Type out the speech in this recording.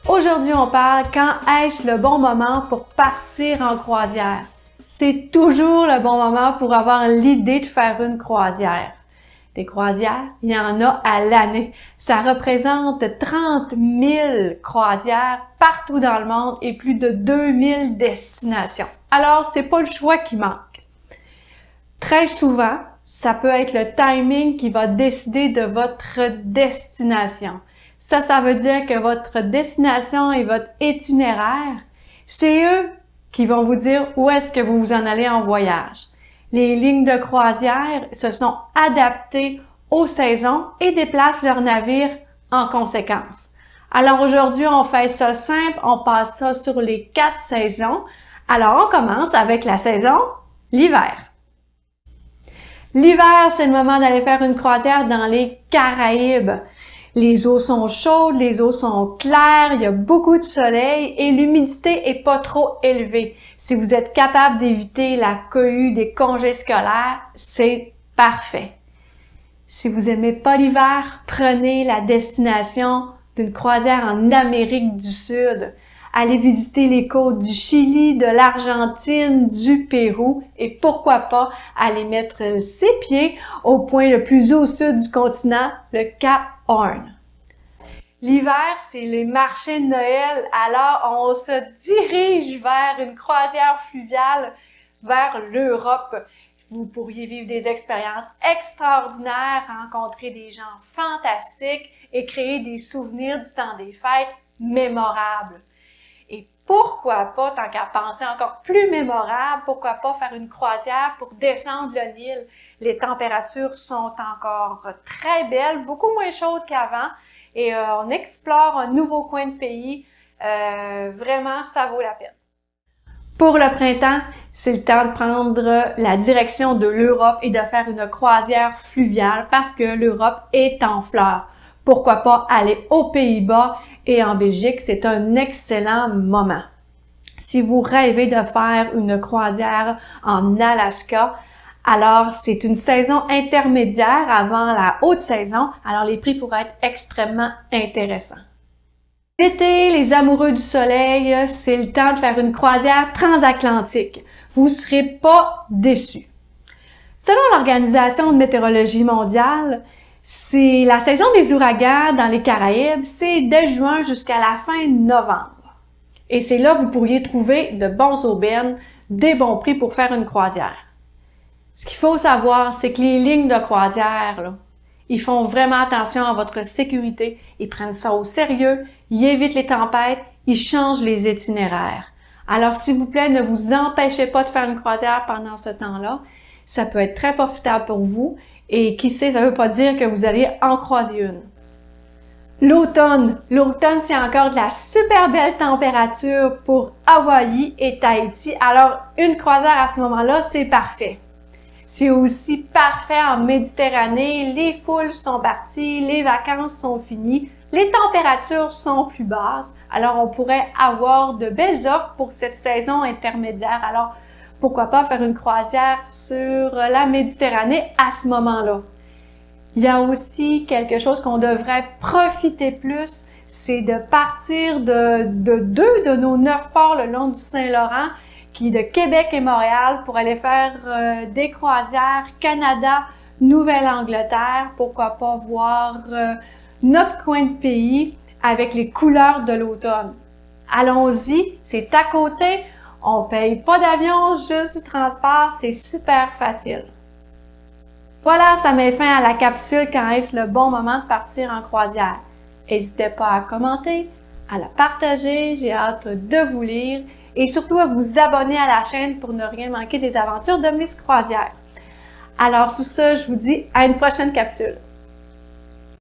Aujourd'hui, on parle quand est-ce le bon moment pour partir en croisière. C'est toujours le bon moment pour avoir l'idée de faire une croisière. Des croisières, il y en a à l'année. Ça représente 30 000 croisières partout dans le monde et plus de 2000 destinations. Alors, c'est pas le choix qui manque. Très souvent, ça peut être le timing qui va décider de votre destination. Ça veut dire que votre destination et votre itinéraire, c'est eux qui vont vous dire où est-ce que vous en allez en voyage. Les lignes de croisière se sont adaptées aux saisons et déplacent leurs navires en conséquence. Alors aujourd'hui, on fait ça simple, on passe ça sur les 4 saisons. Alors on commence avec la saison, l'hiver. L'hiver, c'est le moment d'aller faire une croisière dans les Caraïbes. Les eaux sont chaudes, les eaux sont claires, il y a beaucoup de soleil et l'humidité est pas trop élevée. Si vous êtes capable d'éviter la cohue des congés scolaires, c'est parfait. Si vous aimez pas l'hiver, prenez la destination d'une croisière en Amérique du Sud. Allez visiter les côtes du Chili, de l'Argentine, du Pérou et pourquoi pas aller mettre ses pieds au point le plus au sud du continent, le Cap Horn. L'hiver, c'est les marchés de Noël, alors on se dirige vers une croisière fluviale vers l'Europe. Vous pourriez vivre des expériences extraordinaires, rencontrer des gens fantastiques et créer des souvenirs du temps des fêtes mémorables. Et pourquoi pas, tant qu'à penser encore plus mémorable, pourquoi pas faire une croisière pour descendre le Nil? Les températures sont encore très belles, beaucoup moins chaudes qu'avant et on explore un nouveau coin de pays. Vraiment, ça vaut la peine. Pour le printemps, c'est le temps de prendre la direction de l'Europe et de faire une croisière fluviale parce que l'Europe est en fleurs. Pourquoi pas aller aux Pays-Bas et en Belgique, c'est un excellent moment. Si vous rêvez de faire une croisière en Alaska, alors c'est une saison intermédiaire avant la haute saison, alors les prix pourraient être extrêmement intéressants. L'été, les amoureux du soleil, c'est le temps de faire une croisière transatlantique. Vous ne serez pas déçus. Selon l'Organisation de météorologie mondiale, c'est la saison des ouragans dans les Caraïbes, c'est dès juin jusqu'à la fin novembre. Et c'est là que vous pourriez trouver de bons aubaines, des bons prix pour faire une croisière. Ce qu'il faut savoir, c'est que les lignes de croisière, là, ils font vraiment attention à votre sécurité, ils prennent ça au sérieux, ils évitent les tempêtes, ils changent les itinéraires. Alors, s'il vous plaît, ne vous empêchez pas de faire une croisière pendant ce temps-là. Ça peut être très profitable pour vous et qui sait, ça ne veut pas dire que vous allez en croiser une. L'automne, c'est encore de la super belle température pour Hawaï et Tahiti. Alors, une croisière à ce moment-là, c'est parfait. C'est aussi parfait en Méditerranée, les foules sont parties, les vacances sont finies, les températures sont plus basses, alors on pourrait avoir de belles offres pour cette saison intermédiaire. Alors, pourquoi pas faire une croisière sur la Méditerranée à ce moment-là? Il y a aussi quelque chose qu'on devrait profiter plus, c'est de partir de 2 de nos 9 ports le long du Saint-Laurent, qui est de Québec et Montréal, pour aller faire des croisières Canada, Nouvelle-Angleterre, pourquoi pas voir notre coin de pays avec les couleurs de l'automne. Allons-y, c'est à côté, on paye pas d'avion, juste du transport, c'est super facile. Voilà, ça met fin à la capsule quand est-ce le bon moment de partir en croisière. N'hésitez pas à commenter, à la partager, j'ai hâte de vous lire et surtout à vous abonner à la chaîne pour ne rien manquer des aventures de Miss Croisière. Alors sur ce, je vous dis à une prochaine capsule.